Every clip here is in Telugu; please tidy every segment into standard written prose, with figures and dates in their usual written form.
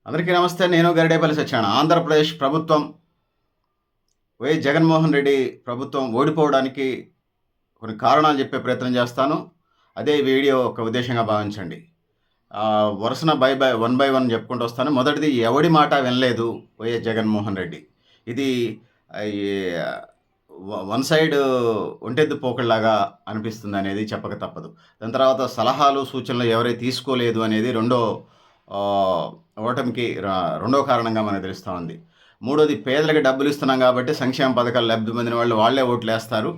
అందరికీ నమస్తే. నేను గరిడేపల్లి సత్యనారాయణ. ఆంధ్రప్రదేశ్ ప్రభుత్వం జగన్మోహన్ రెడ్డి ప్రభుత్వం ఓడిపోవడానికి కొన్ని కారణాలు చెప్పే ప్రయత్నం చేస్తాను. అదే వీడియో ఒక ఉద్దేశంగా భావించండి. వరుసన వన్ బై వన్ చెప్పుకుంటూ వస్తాను. మొదటిది, ఎవడి మాట వినలేదు జగన్మోహన్ రెడ్డి. ఇది ఈ వన్ సైడ్ ఒంటెద్దు పోకళ్ళలాగా అనిపిస్తుంది అనేది చెప్పక తప్పదు. దాని తర్వాత సలహాలు, సూచనలు ఎవరైతే తీసుకోలేదు అనేది రెండో ఓటమికి రెండో కారణంగా మనకు తెలుస్తూ ఉంది. మూడోది, పేదలకు డబ్బులు ఇస్తున్నాం కాబట్టి సంక్షేమ పథకాలు లబ్ధి పొందిన వాళ్ళు వాళ్ళే ఓట్లేస్తారు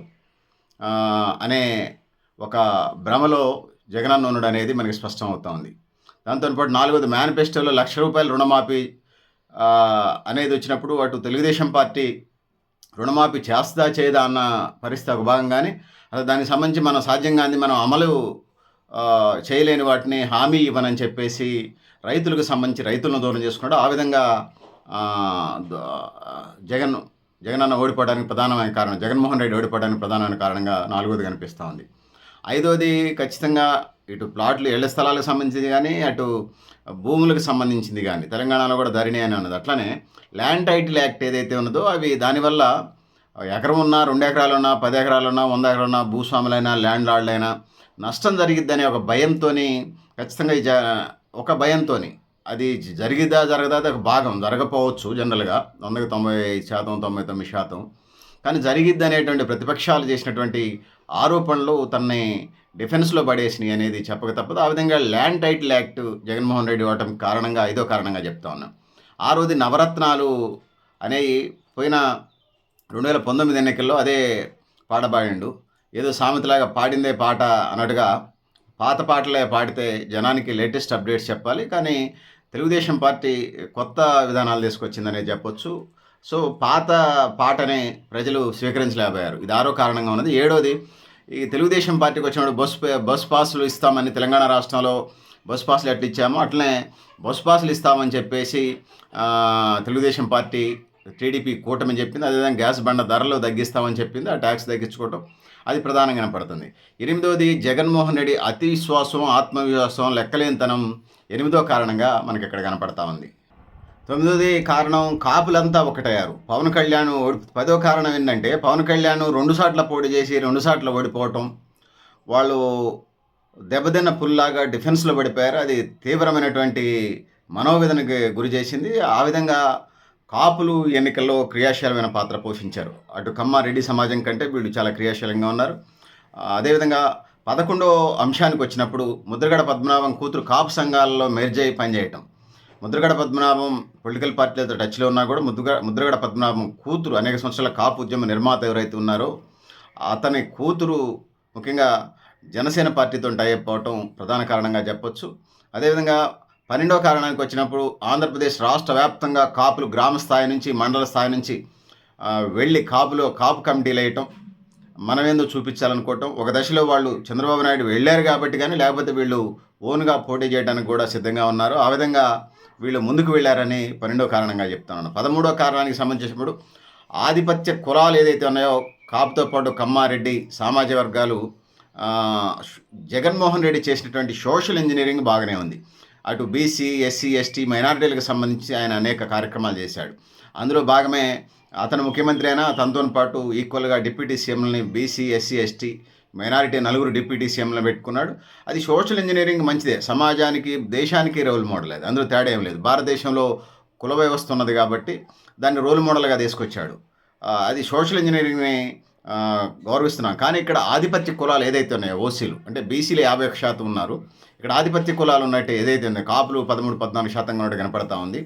అనే ఒక భ్రమలో జగనన్న ఉన్నాడు అనేది మనకి స్పష్టం అవుతా ఉంది. దాంతోపాటు నాలుగోది, మేనిఫెస్టోలో ₹1,00,000 రుణమాఫీ అనేది వచ్చినప్పుడు అటు తెలుగుదేశం పార్టీ రుణమాఫీ చేస్తా చేయదా అన్న పరిస్థితి ఒక భాగంగానే, అసలు దానికి సంబంధించి మనం సాధ్యంగా మనం అమలు చేయలేని వాటిని హామీ ఇవ్వనని చెప్పేసి రైతులకు సంబంధించి రైతులను దూరం చేసుకున్నాడు. ఆ విధంగా జగనన్న ఓడిపోవడానికి ప్రధానమైన కారణం, జగన్మోహన్ రెడ్డి ఓడిపోవడానికి ప్రధానమైన కారణంగా నాలుగోది కనిపిస్తూ ఉంది. ఐదోది, ఖచ్చితంగా ఇటు ప్లాట్లు, ఇళ్ల స్థలాలకు సంబంధించింది కానీ, అటు భూములకు సంబంధించింది కానీ తెలంగాణలో కూడా ధరణి అని ఉన్నది. అట్లనే ల్యాండ్ టైటిల్ యాక్ట్ ఏదైతే ఉన్నదో అవి దానివల్ల ఎకరం ఉన్నా, 2 ఎకరాలున్నా, 10 ఎకరాలున్నా, 100 ఎకరాలున్నా, భూస్వాములైనా ల్యాండ్ లార్డ్లైనా నష్టం జరిగిద్దనే ఒక భయంతో, ఖచ్చితంగా ఒక భయంతో అది జరిగిద్దా జరగదా అది ఒక భాగం, జరగపోవచ్చు జనరల్గా 100కి 90%, 99%. కానీ జరిగిద్ది అనేటువంటి ప్రతిపక్షాలు చేసినటువంటి ఆరోపణలు తనని డిఫెన్స్లో పడేసినాయి అనేది చెప్పక తప్పదు. ఆ విధంగా land title act Jaganmohan Reddy ఇవ్వటం కారణంగా, ఐదో కారణంగా చెప్తా ఉన్నాం. ఆరోది, నవరత్నాలు అనేవి పోయిన 2019 ఎన్నికల్లో అదే పాట పాడిండు. ఏదో సామెతలాగా పాడిందే పాట అన్నట్టుగా పాత పాటలే పాడితే జనానికి లేటెస్ట్ అప్డేట్స్ చెప్పాలి. కానీ తెలుగుదేశం పార్టీ కొత్త విధానాలు తీసుకొచ్చిందనే చెప్పొచ్చు. సో పాత పాటనే ప్రజలు స్వీకరించలేకపోయారు. ఇది ఆరో కారణంగా ఉన్నది. ఏడోది, ఈ తెలుగుదేశం పార్టీకి వచ్చినప్పుడు బస్ పాసులు ఇస్తామని, తెలంగాణ రాష్ట్రంలో బస్ పాసులు ఎట్లా ఇచ్చామో అట్లనే బస్ పాసులు ఇస్తామని చెప్పేసి తెలుగుదేశం పార్టీ, టీడీపీ కూటమి చెప్పింది. అదేవిధంగా గ్యాస్ బండ ధరలు తగ్గిస్తామని చెప్పింది. ఆ ట్యాక్స్ తగ్గించుకోవటం అది ప్రధానంగా కనపడుతుంది. ఎనిమిదోది, జగన్మోహన్ రెడ్డి అతి విశ్వాసం, ఆత్మవిశ్వాసం, లెక్కలేనితనం ఎనిమిదో కారణంగా మనకి ఇక్కడ కనపడతా ఉంది. తొమ్మిదోది కారణం, కాపులంతా ఒకటయ్యారు. పవన్ కళ్యాణ్ 10వ కారణం ఏంటంటే, పవన్ కళ్యాణ్ 2 సార్లు పోటీ చేసి 2 సార్లు ఓడిపోవటం, వాళ్ళు దెబ్బతిన్న పుల్లాగా డిఫెన్స్లో పడిపోయారు. అది తీవ్రమైనటువంటి మనోవేదనకి గురి చేసింది. ఆ విధంగా కాపులు ఎన్నికల్లో క్రియాశీలమైన పాత్ర పోషించారు. అటు కమ్మారెడ్డి సమాజం కంటే వీళ్ళు చాలా క్రియాశీలంగా ఉన్నారు. అదేవిధంగా 11వ అంశానికి వచ్చినప్పుడు, ముద్రగడ పద్మనాభం కూతురు కాపు సంఘాలలో మెర్జ్ అయి పనిచేయటం. ముద్రగడ పద్మనాభం పొలిటికల్ పార్టీలతో టచ్లో ఉన్నా కూడా ముద్రగడ పద్మనాభం కూతురు అనేక సంవత్సరాల కాపు ఉద్యమ నిర్మాత ఎవరైతే ఉన్నారో అతని కూతురు ముఖ్యంగా జనసేన పార్టీతో టైఅప్ అవటం ప్రధాన కారణంగా చెప్పొచ్చు. అదేవిధంగా 12వ కారణానికి వచ్చినప్పుడు, ఆంధ్రప్రదేశ్ రాష్ట్ర వ్యాప్తంగా కాపులు గ్రామ స్థాయి నుంచి, మండల స్థాయి నుంచి వెళ్ళి కాపు కమిటీలు వేయటం, మనమేందో చూపించాలనుకోవటం. ఒక దశలో వాళ్ళు చంద్రబాబు నాయుడు వెళ్ళారు కాబట్టి, కానీ లేకపోతే వీళ్ళు ఓన్గా పోటీ చేయడానికి కూడా సిద్ధంగా ఉన్నారు. ఆ విధంగా వీళ్ళు ముందుకు వెళ్ళారని 12వ కారణంగా చెప్తున్నాను. 13వ కారణానికి సంబంధించినప్పుడు, ఆధిపత్య కులాలు ఏదైతే ఉన్నాయో కాపుతో పాటు కమ్మారెడ్డి సామాజిక వర్గాలు, జగన్మోహన్ రెడ్డి చేసినటువంటి సోషల్ ఇంజనీరింగ్ బాగానే ఉంది. అటు బీసీ, ఎస్సీ, ఎస్టీ, మైనారిటీలకు సంబంధించి ఆయన అనేక కార్యక్రమాలు చేశాడు. అందులో భాగమే అతను ముఖ్యమంత్రి అయినా తనతో పాటు ఈక్వల్గా డిప్యూటీ సీఎంలని BC, SC, ST, minority 4 deputy సీఎంలను పెట్టుకున్నాడు. అది సోషల్ ఇంజనీరింగ్ మంచిదే, సమాజానికి, దేశానికి రోల్ మోడల్. అది అందులో తేడా ఏం లేదు. భారతదేశంలో కుల వ్యవస్థ ఉన్నది కాబట్టి దాన్ని రోల్ మోడల్గా తీసుకొచ్చాడు. అది సోషల్ ఇంజనీరింగ్ని గౌరవిస్తున్నాం. కానీ ఇక్కడ ఆధిపత్య కులాలు ఏదైతే ఉన్నాయో, ఓసీలు అంటే బీసీలు 51% ఉన్నారు. ఇక్కడ ఆధిపత్య కులాలు ఉన్నట్టు ఏదైతే ఉందో కాపులు 13-14% ఉన్నట్టు కనపడతా ఉంది.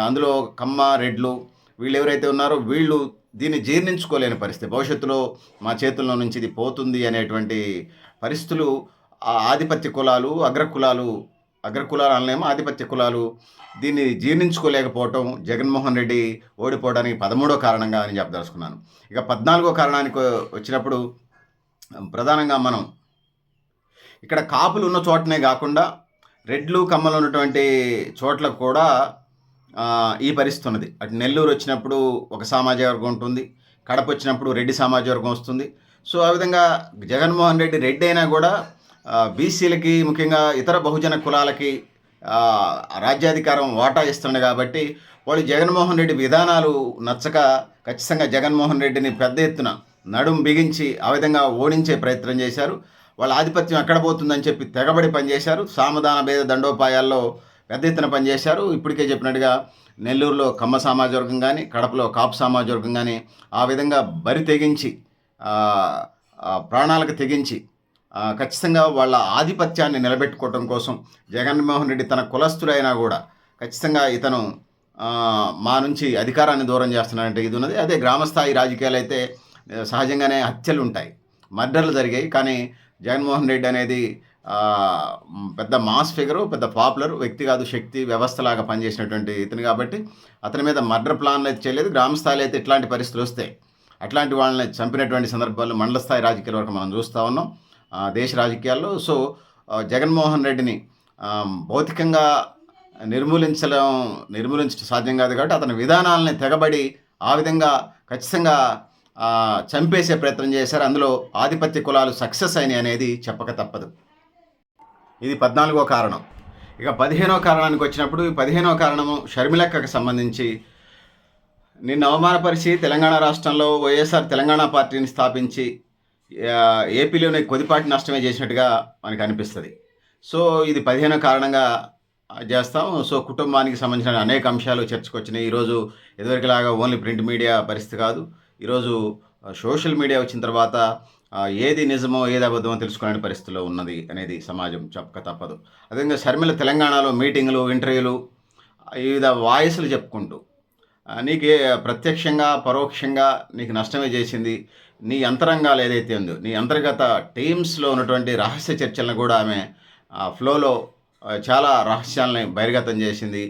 అందులో కమ్మ, రెడ్లు వీళ్ళు ఎవరైతే ఉన్నారో వీళ్ళు దీన్ని జీర్ణించుకోలేని పరిస్థితి. భవిష్యత్తులో మా చేతుల్లో నుంచి ఇది పోతుంది అనేటువంటి పరిస్థితులు ఆధిపత్య కులాలు, అగ్రకులాలు అనలేమో, ఆధిపత్య కులాలు దీన్ని జీర్ణించుకోలేకపోవటం జగన్మోహన్ రెడ్డి ఓడిపోవడానికి 13వ కారణంగా అని చెప్పదలుచుకున్నాను. ఇక 14వ కారణానికి వచ్చినప్పుడు, ప్రధానంగా మనం ఇక్కడ కాపులు ఉన్న చోటనే కాకుండా రెడ్లు, కమ్మలు ఉన్నటువంటి చోట్లకు కూడా ఈ పరిస్థితి ఉన్నది. అటు నెల్లూరు వచ్చినప్పుడు ఒక సామాజిక వర్గం ఉంటుంది, కడప వచ్చినప్పుడు రెడ్డి సామాజిక వర్గం వస్తుంది. సో ఆ విధంగా జగన్మోహన్ రెడ్డి రెడ్డి అయినా కూడా బీసీలకి, ముఖ్యంగా ఇతర బహుజన కులాలకి రాజ్యాధికారం వాటా ఇస్తుండే కాబట్టి వాళ్ళు జగన్మోహన్ రెడ్డి విధానాలు నచ్చక ఖచ్చితంగా జగన్మోహన్ రెడ్డిని పెద్ద ఎత్తున నడుం బిగించి ఆ విధంగా ఓడించే ప్రయత్నం చేశారు. వాళ్ళ ఆధిపత్యం ఎక్కడ పోతుందని చెప్పి తెగబడి పనిచేశారు. సామధాన భేద దండోపాయాల్లో పెద్ద ఎత్తున పనిచేశారు. ఇప్పటికే చెప్పినట్టుగా నెల్లూరులో కమ్మ సామాజిక వర్గం కానీ, కడపలో కాపు సామాజిక వర్గం కానీ ఆ విధంగా బరి తెగించి ప్రాణాలకు తెగించి ఖచ్చితంగా వాళ్ళ ఆధిపత్యాన్ని నిలబెట్టుకోవడం కోసం జగన్మోహన్ రెడ్డి తన కులస్తుడైనా కూడా ఖచ్చితంగా ఇతను మా నుంచి అధికారాన్ని దూరం చేస్తున్నాడంటే ఇది ఉన్నది. అదే గ్రామస్థాయి రాజకీయాలు అయితే సహజంగానే హత్యలు ఉంటాయి, మర్డర్లు జరిగాయి. కానీ జగన్మోహన్ రెడ్డి అనేది పెద్ద మాస్ ఫిగరు, పెద్ద పాపులర్ వ్యక్తి కాదు, శక్తి వ్యవస్థలాగా పనిచేసినటువంటి ఇతను కాబట్టి అతని మీద మర్డర్ ప్లాన్లు అయితే చేయలేదు. గ్రామ స్థాయిలో అయితే ఇట్లాంటి పరిస్థితులు వస్తాయి. అట్లాంటి వాళ్ళని చంపినటువంటి సందర్భాలు మండల స్థాయి రాజకీయాల వరకు మనం చూస్తూ ఉన్నాం దేశ రాజకీయాల్లో. సో జగన్మోహన్ రెడ్డిని భౌతికంగా నిర్మూలించడం సాధ్యం కాదు కాబట్టి అతని విధానాలని తెగబడి ఆ విధంగా ఖచ్చితంగా చంపేసే ప్రయత్నం చేశారు. అందులో ఆధిపత్య కులాలు సక్సెస్ అయినాయి అనేది చెప్పక తప్పదు. ఇది 14వ కారణం. ఇక 15వ కారణానికి వచ్చినప్పుడు ఈ 15వ కారణము షర్మిలక్కకు సంబంధించి నిన్న అవమానపరిచి తెలంగాణ రాష్ట్రంలో వైఎస్ఆర్ తెలంగాణ పార్టీని స్థాపించి ఏపీలోనే కొద్దిపాటి నష్టమే చేసినట్టుగా మనకు అనిపిస్తుంది. సో ఇది 15వ కారణంగా చేస్తాం. సో కుటుంబానికి సంబంధించిన అనేక అంశాలు చర్చకు వచ్చినాయి. ఈరోజు ఇదివరకులాగా ఓన్లీ ప్రింట్ మీడియా పరిస్థితి కాదు. ఈరోజు సోషల్ మీడియా వచ్చిన తర్వాత ఏది నిజమో ఏది అబద్ధమో తెలుసుకునే పరిస్థితిలో ఉన్నది అనేది సమాజం చెప్పక తప్పదు. అదేవిధంగా షర్మిల తెలంగాణలో మీటింగులు, ఇంటర్వ్యూలు, వివిధ వాయిస్లు చెప్పుకుంటూ నీకు ప్రత్యక్షంగా పరోక్షంగా నీకు నష్టమే చేసింది. నీ అంతరంగాలు ఏదైతే ఉందో నీ అంతర్గత టీమ్స్లో ఉన్నటువంటి రహస్య చర్చలను కూడా ఆమె ఫ్లోలో చాలా రహస్యాలని బహిర్గతం చేసింది.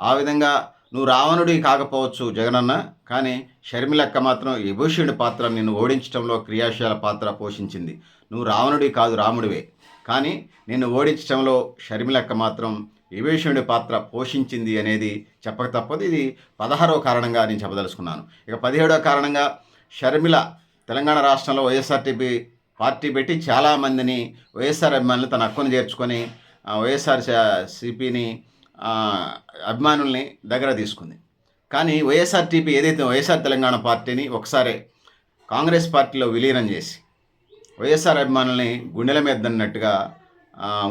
ఆ విధంగా నువ్వు రావణుడి కాకపోవచ్చు జగనన్న, కానీ షర్మిలక్క మాత్రం విభూషణుడి పాత్ర నిన్ను ఓడించడంలో క్రియాశీల పాత్ర పోషించింది. నువ్వు రావణుడి కాదు, రాముడివే, కానీ నిన్ను ఓడించడంలో షర్మిలక్క మాత్రం విభూషణుడి పాత్ర పోషించింది అనేది చెప్పక తప్పదు. ఇది 16వ కారణంగా నేను చెప్పదలుచుకున్నాను. ఇక 17వ కారణంగా షర్మిల తెలంగాణ రాష్ట్రంలో వైఎస్ఆర్టీపీ పార్టీ పెట్టి చాలామందిని వైఎస్ఆర్ అభిమానులు తన హక్కును చేర్చుకొని వైఎస్ఆర్ సిపిని అభిమానుల్ని దగ్గర తీసుకుంది. కానీ వైఎస్ఆర్టీపీ ఏదైతే వైఎస్ఆర్ తెలంగాణ పార్టీని ఒకసారి కాంగ్రెస్ పార్టీలో విలీనం చేసి వైఎస్ఆర్ అభిమానుల్ని గుండెల మీద దన్నట్టుగా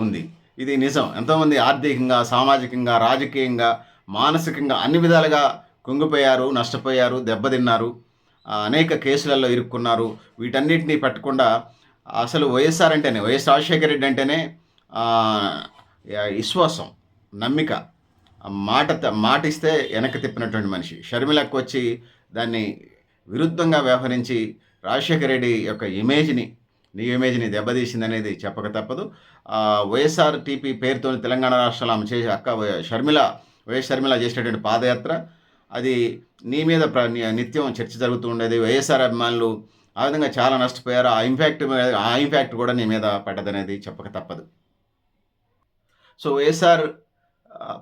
ఉంది. ఇది నిజం. ఎంతోమంది ఆర్థికంగా, సామాజికంగా, రాజకీయంగా, మానసికంగా అన్ని విధాలుగా కుంగిపోయారు, నష్టపోయారు, దెబ్బతిన్నారు, అనేక కేసులలో ఇరుక్కున్నారు. వీటన్నిటినీ పట్టకుండా అసలు వైఎస్ఆర్ అంటేనే, వైఎస్ రాజశేఖర రెడ్డి అంటేనే విశ్వాసం, నమ్మిక, మాట ఇస్తే వెనక్కి తిప్పినటువంటి మనిషి. షర్మిలకు వచ్చి దాన్ని విరుద్ధంగా వ్యవహరించి రాజశేఖర రెడ్డి యొక్క నీ ఇమేజ్ని దెబ్బతీసింది అనేది చెప్పక తప్పదు. వైఎస్ఆర్ టీపీ పేరుతో తెలంగాణ రాష్ట్రంలో ఆమె చేసే వైఎస్ షర్మిల చేసినటువంటి పాదయాత్ర అది నీ మీద నిత్యం చర్చ జరుగుతూ ఉండేది. వైఎస్ఆర్ అభిమానులు ఆ విధంగా చాలా నష్టపోయారు. ఆ ఇంపాక్ట్ కూడా నీ మీద పడ్డదనేది చెప్పక తప్పదు. సో వైఎస్ఆర్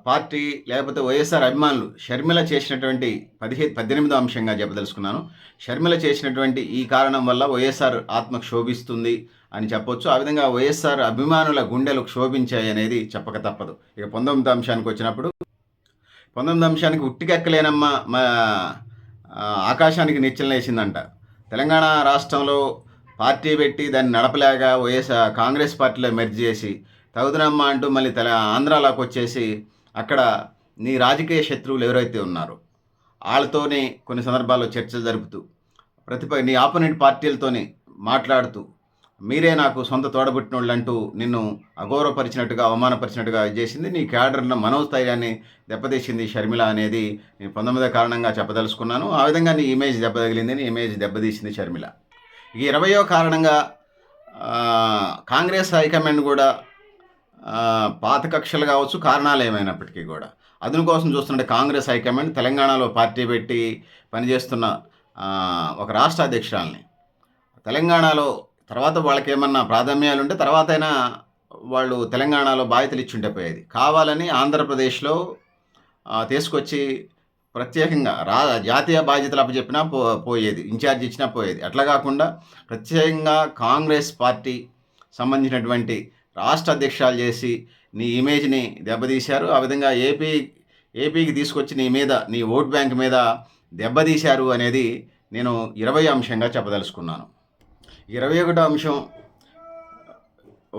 పార్టీ లేకపోతే వైఎస్ఆర్ అభిమానులు షర్మిల చేసినటువంటి 18వ అంశంగా చెప్పదలుచుకున్నాను. షర్మిల చేసినటువంటి ఈ కారణం వల్ల వైఎస్ఆర్ ఆత్మకు శోభిస్తుంది అని చెప్పొచ్చు. ఆ విధంగా వైఎస్ఆర్ అభిమానుల గుండెలు క్షోభించాయి అనేది చెప్పక తప్పదు. ఇక 19వ అంశానికి వచ్చినప్పుడు 19వ అంశానికి ఉట్టికెక్కలేనమ్మ ఆకాశానికి నిచ్చెనలేసిందంట. తెలంగాణ రాష్ట్రంలో పార్టీ పెట్టి దాన్ని నడపలేక కాంగ్రెస్ పార్టీలో మెర్జ్ చేసి తగుదనమ్మ అంటూ మళ్ళీ ఆంధ్రాలోకి వచ్చేసి అక్కడ నీ రాజకీయ శత్రువులు ఎవరైతే ఉన్నారో వాళ్ళతోనే కొన్ని సందర్భాల్లో చర్చలు జరుపుతూ నీ ఆపోనెంట్ పార్టీలతోని మాట్లాడుతూ మీరే నాకు సొంత తోడబుట్టిన వాళ్ళు అంటూ నిన్ను అగౌరవపరిచినట్టుగా, అవమానపరిచినట్టుగా చేసింది. నీ క్యాడర్లో మనోస్థైర్యాన్ని దెబ్బతీసింది షర్మిల అనేది నేను 19వ కారణంగా చెప్పదలుచుకున్నాను. ఆ విధంగా నీ ఇమేజ్ దెబ్బతగిలింది, నీ ఇమేజ్ దెబ్బతీసింది షర్మిల. ఈ 20వ కారణంగా కాంగ్రెస్ హైకమాండ్ కూడా పాత కక్షలు కావచ్చు, కారణాలు ఏమైనప్పటికీ కూడా అదును కోసం చూస్తున్నట్టు కాంగ్రెస్ హైకమాండ్ తెలంగాణలో పార్టీ పెట్టి పనిచేస్తున్న ఒక రాష్ట్ర అధ్యక్షురాలని తెలంగాణలో తర్వాత వాళ్ళకి ఏమన్నా ప్రాధాన్యాలు ఉంటే తర్వాత అయినా వాళ్ళు తెలంగాణలో బాధ్యతలు ఇచ్చుంటే పోయేది. కావాలని ఆంధ్రప్రదేశ్లో తీసుకొచ్చి ప్రత్యేకంగా జాతీయ బాధ్యతలు అప్పచెప్పినా పోయేది, ఇన్ఛార్జ్ ఇచ్చినా పోయేది. అట్లా కాకుండా ప్రత్యేకంగా కాంగ్రెస్ పార్టీ సంబంధించినటువంటి రాష్ట్ర అధ్యక్షాలు చేసి నీ ఇమేజ్ని దెబ్బతీశారు. ఆ విధంగా ఏపీకి తీసుకొచ్చి నీ ఓట్ బ్యాంక్ మీద దెబ్బతీశారు అనేది నేను 20 అంశంగా చెప్పదలుచుకున్నాను. 21 అంశం,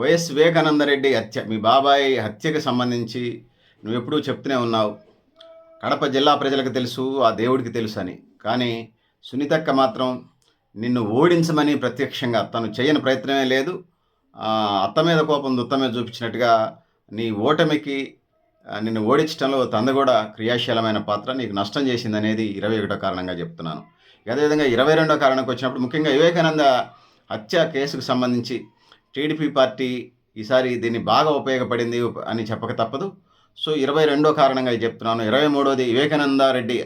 వైఎస్ వివేకానందరెడ్డి హత్య. మీ బాబాయ్ హత్యకు సంబంధించి నువ్వెప్పుడూ చెప్తూనే ఉన్నావు. కడప జిల్లా ప్రజలకు తెలుసు, ఆ దేవుడికి తెలుసు అని. కానీ సునీతక్క మాత్రం నిన్ను ఓడించమని ప్రత్యక్షంగా తను చేయని ప్రయత్నమే లేదు. అత్త మీద కోపం దుత్త మీద చూపించినట్టుగా నీ ఓటమికి నిన్ను ఓడించడంలో తనది కూడా క్రియాశీలమైన పాత్ర నీకు నష్టం చేసిందనేది 21 కారణంగా చెప్తున్నాను. అదేవిధంగా 22 కారణంకి వచ్చినప్పుడు ముఖ్యంగా వివేకానంద హత్య కేసుకు సంబంధించి టీడీపీ పార్టీ ఈసారి దీన్ని బాగా ఉపయోగపడింది అని చెప్పక తప్పదు. సో 22 కారణంగా చెప్తున్నాను. 23వది వివేకానందరెడ్డి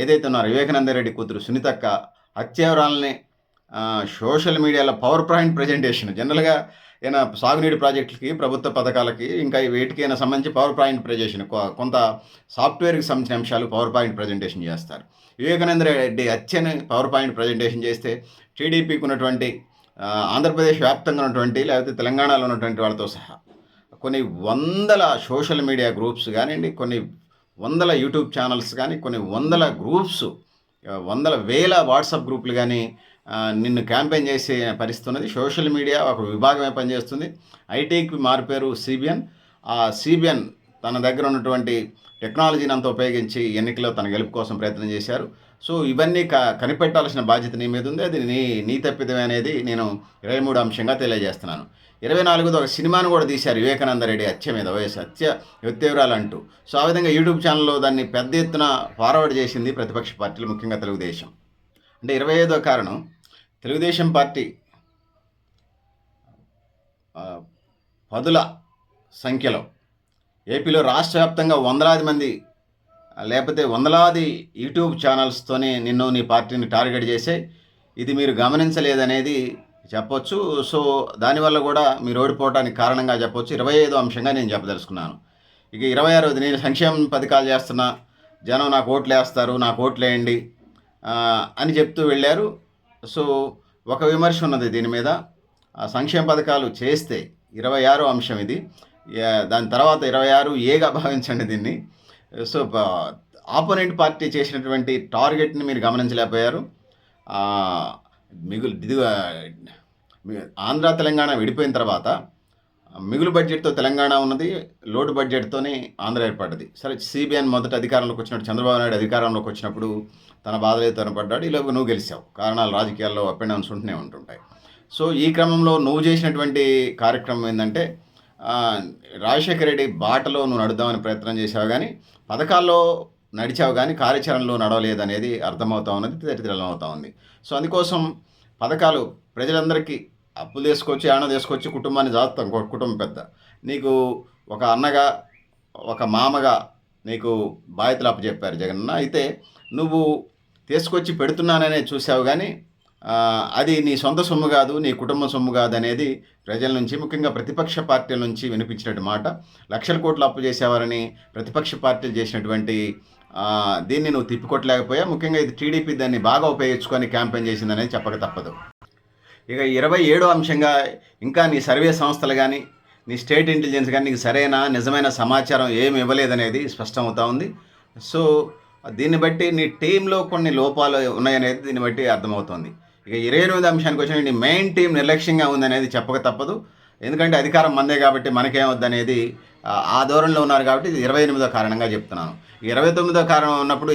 ఏదైతే ఉన్నారో వివేకానందరెడ్డి కూతురు సునీతక్క హత్యావరాలని సోషల్ మీడియాలో పవర్ పాయింట్ ప్రజెంటేషన్. జనరల్గా ఏమైనా సాగునీటి ప్రాజెక్టులకి, ప్రభుత్వ పథకాలకి, ఇంకా వీటికైనా సంబంధించి పవర్ పాయింట్ ప్రజెంటేషన్, కొంత సాఫ్ట్వేర్కి సంబంధించిన అంశాలు పవర్ పాయింట్ ప్రజెంటేషన్ చేస్తారు. వివేకానందరెడ్డి హత్యని పవర్ పాయింట్ ప్రజెంటేషన్ చేస్తే టీడీపీకి ఉన్నటువంటి ఆంధ్రప్రదేశ్ వ్యాప్తంగా ఉన్నటువంటి లేకపోతే తెలంగాణలో ఉన్నటువంటి వాళ్ళతో సహా కొన్ని వందల సోషల్ మీడియా గ్రూప్స్ కానివ్వండి, కొన్ని వందల యూట్యూబ్ ఛానల్స్ కానీ, కొన్ని వందల గ్రూప్స్, వేల వాట్సాప్ గ్రూపులు కానీ నిన్ను క్యాంపెయిన్ చేసే పరిస్థితి ఉన్నది. సోషల్ మీడియా ఒక విభాగమే పనిచేస్తుంది. ఐటీకి మారిపేరు సిబిఎన్. ఆ సిబిఎన్ తన దగ్గర ఉన్నటువంటి టెక్నాలజీని అంతా ఉపయోగించి ఎన్నికల్లో తన గెలుపు కోసం ప్రయత్నం చేశారు. సో ఇవన్నీ కనిపెట్టాల్సిన బాధ్యత నీ మీద ఉంది. అది నీ తప్పిదమే అనేది నేను 23 అంశంగా తెలియజేస్తున్నాను. 24ది ఒక సినిమాను కూడా తీశారు వివేకానందరెడ్డి హత్య మీద, వయసు హత్య వ్యక్తివివరాలు అంటూ. సో ఆ విధంగా యూట్యూబ్ ఛానల్లో దాన్ని పెద్ద ఎత్తున ఫార్వర్డ్ చేసింది ప్రతిపక్ష పార్టీలు, ముఖ్యంగా తెలుగుదేశం. అంటే 25వ కారణం, తెలుగుదేశం పార్టీ పదుల సంఖ్యలో ఏపీలో రాష్ట్ర వ్యాప్తంగా వందలాది మంది లేకపోతే వందలాది యూట్యూబ్ ఛానల్స్తోనే నీ పార్టీని టార్గెట్ చేసే ఇది మీరు గమనించలేదనేది చెప్పొచ్చు. సో దానివల్ల కూడా మీరు ఓడిపోవడానికి కారణంగా చెప్పొచ్చు. 25వ అంశంగా నేను చెప్పదలుచుకున్నాను. ఇక 26వది, నేను సంక్షేమ పథకాలు చేస్తున్నా, జనం నాకు ఓట్లు వేస్తారు, నాకు ఓట్లు వేయండి అని చెప్తూ వెళ్ళారు. సో ఒక విమర్శ ఉన్నది దీని మీద. సంక్షేమ పథకాలు చేస్తే 26వ అంశం ఇది. దాని తర్వాత 26A భావించండి దీన్ని. సో ఆపోనెంట్ పార్టీ చేసినటువంటి టార్గెట్ని మీరు గమనించలేకపోయారు. ఆంధ్ర తెలంగాణ విడిపోయిన తర్వాత మిగులు బడ్జెట్తో తెలంగాణ ఉన్నది, లోటు బడ్జెట్తోనే ఆంధ్ర ఏర్పడ్డది. సరే, సిబిఎన్ మొదట అధికారంలోకి వచ్చినప్పుడు, చంద్రబాబు నాయుడు అధికారంలోకి వచ్చినప్పుడు తన బాధలే తనపడ్డాడు. ఈలోపు నువ్వు గెలిచావు. కారణాలు రాజకీయాల్లో అప్ అండ్ డౌన్స్ ఉంటుంటాయి. సో ఈ క్రమంలో నువ్వు చేసినటువంటి కార్యక్రమం ఏంటంటే, రాజశేఖర రెడ్డి బాటలో నువ్వు నడుద్దామని ప్రయత్నం చేసావు, కానీ పథకాల్లో నడిచావు, కానీ కార్యాచరణలో నడవలేదనేది అర్థమవుతా ఉన్నది, తెరితెలమవుతా ఉంది. సో అందుకోసం పథకాలు ప్రజలందరికీ అప్పులు తీసుకొచ్చి, ఆన తీసుకొచ్చి కుటుంబాన్ని జాగ్రత్త, కుటుంబం పెద్ద, నీకు ఒక అన్నగా ఒక మామగా నీకు బాధ్యతలు అప్పచెప్పారు జగనన్న. అయితే నువ్వు తీసుకొచ్చి పెడుతున్నాననే చూసావు, కానీ అది నీ సొంత సొమ్ము కాదు, నీ కుటుంబ సొమ్ము కాదు అనేది ప్రజల నుంచి, ముఖ్యంగా ప్రతిపక్ష పార్టీల నుంచి వినిపించినట్టు మాట. లక్షల కోట్లు అప్పు చేసేవారని ప్రతిపక్ష పార్టీలు చేసినటువంటి దీన్ని నువ్వు తిప్పికొట్టలేకపోయా. ముఖ్యంగా ఇది టీడీపీ దాన్ని బాగా ఉపయోగించుకొని క్యాంపెయిన్ చేసిందనేది చెప్పక తప్పదు. ఇక 27వ అంశంగా, ఇంకా నీ సర్వే సంస్థలు కానీ, నీ స్టేట్ ఇంటెలిజెన్స్ కానీ నీకు సరైన నిజమైన సమాచారం ఏమి ఇవ్వలేదనేది స్పష్టమవుతా ఉంది. సో దీన్ని బట్టి నీ టీంలో కొన్ని లోపాలు ఉన్నాయనేది దీన్ని బట్టి అర్థమవుతుంది. ఇక 28వ అంశానికి వచ్చిన నీ మెయిన్ టీం నిర్లక్ష్యంగా ఉందనేది చెప్పక తప్పదు. ఎందుకంటే అధికారం మందే కాబట్టి మనకేమొద్దనేది ఆ ధోరణిలో ఉన్నారు కాబట్టి ఇది 28వ కారణంగా చెప్తున్నాను. 29వ కారణం ఉన్నప్పుడు,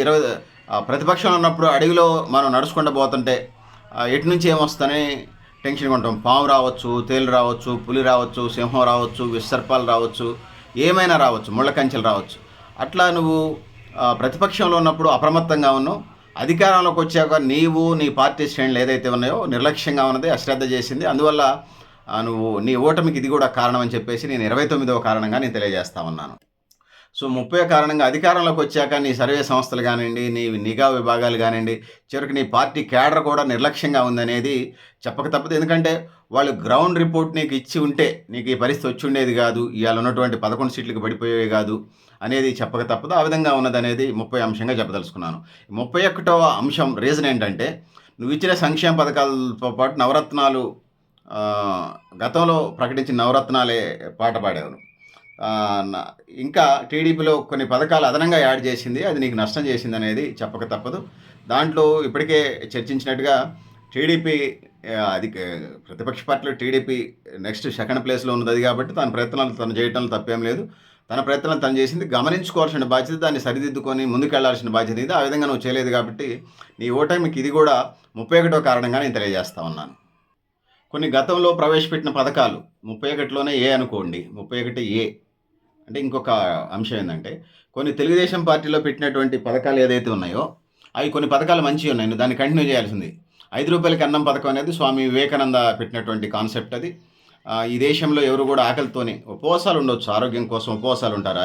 ప్రతిపక్షంలో ఉన్నప్పుడు అడవిలో మనం నడుచుకుంటూ పోతుంటే ఎటు నుంచి ఏమొస్తుందని టెన్షన్గా ఉంటాం. పాము రావచ్చు, తేలు రావచ్చు, పులి రావచ్చు, సింహం రావచ్చు, విసర్పాలు రావచ్చు, ఏమైనా రావచ్చు, ముళ్ళ కంచెలు రావచ్చు. అట్లా నువ్వు ప్రతిపక్షంలో ఉన్నప్పుడు అప్రమత్తంగా ఉన్నావు. అధికారంలోకి వచ్చాక నీవు నీ పార్టీ శ్రేణులు ఏదైతే ఉన్నాయో నిర్లక్ష్యంగా ఉన్నది, అశ్రద్ధ చేసింది. అందువల్ల నువ్వు నీ ఓటమికి ఇది కూడా కారణం అని చెప్పేసి నేను 29వ కారణంగా నేను తెలియజేస్తా ఉన్నాను. సో 30వ కారణంగా, అధికారంలోకి వచ్చాక నీ సర్వే సంస్థలు కానివ్వండి, నీ నిఘా విభాగాలు కానివ్వండి, చివరికి నీ పార్టీ క్యాడర్ కూడా నిర్లక్ష్యంగా ఉందనేది చెప్పక తప్పదు. ఎందుకంటే వాళ్ళు గ్రౌండ్ రిపోర్ట్ నీకు ఇచ్చి ఉంటే నీకు ఈ పరిస్థితి వచ్చి ఉండేది కాదు, ఇవాళ ఉన్నటువంటి 11 సీట్లకు పడిపోయేవి కాదు అనేది చెప్పక తప్పదు. ఆ విధంగా ఉన్నదనేది 30 అంశంగా చెప్పదలుచుకున్నాను. 31వ అంశం రీజన్ ఏంటంటే, నువ్వు ఇచ్చిన సంక్షేమ పథకాలతో పాటు నవరత్నాలు గతంలో ప్రకటించిన నవరత్నాలే పాట పాడావు. ఇంకా టీడీపీలో కొన్ని పథకాలు అదనంగా యాడ్ చేసింది. అది నీకు నష్టం చేసిందనేది చెప్పక తప్పదు. దాంట్లో ఇప్పటికే చర్చించినట్టుగా టీడీపీ అది ప్రతిపక్ష పార్టీలో టీడీపీ నెక్స్ట్ సెకండ్ ప్లేస్‌లో ఉన్నది కాబట్టి తన ప్రయత్నాలు తను చేయటంలో తప్పేం లేదు. తన ప్రయత్నాలు తను చేసింది. గమనించుకోవాల్సిన బాధ్యత, దాన్ని సరిదిద్దుకొని ముందుకెళ్లాల్సిన బాధ్యత ఇది. ఆ విధంగా నువ్వు చేయలేదు కాబట్టి నీ ఓటమికి ఇది కూడా 31వ కారణంగా నేను తెలియజేస్తా ఉన్నాను. కొన్ని గతంలో ప్రవేశపెట్టిన పథకాలు 31లోనే ఏ అనుకోండి. 31 అంటే ఇంకొక అంశం ఏందంటే, కొన్ని తెలుగుదేశం పార్టీలో పెట్టినటువంటి పథకాలు ఏదైతే ఉన్నాయో, అవి కొన్ని పథకాలు మంచివి ఉన్నాయి. నువ్వు దాన్ని కంటిన్యూ చేయాల్సింది. రూ. 5కి అన్నం పథకం అనేది స్వామి వివేకానంద పెట్టినటువంటి కాన్సెప్ట్ అది. ఈ దేశంలో ఎవరు కూడా ఆకలితోని ఉపవాసాలు ఉండొచ్చు. ఆరోగ్యం కోసం ఉపవాసాలు ఉంటారు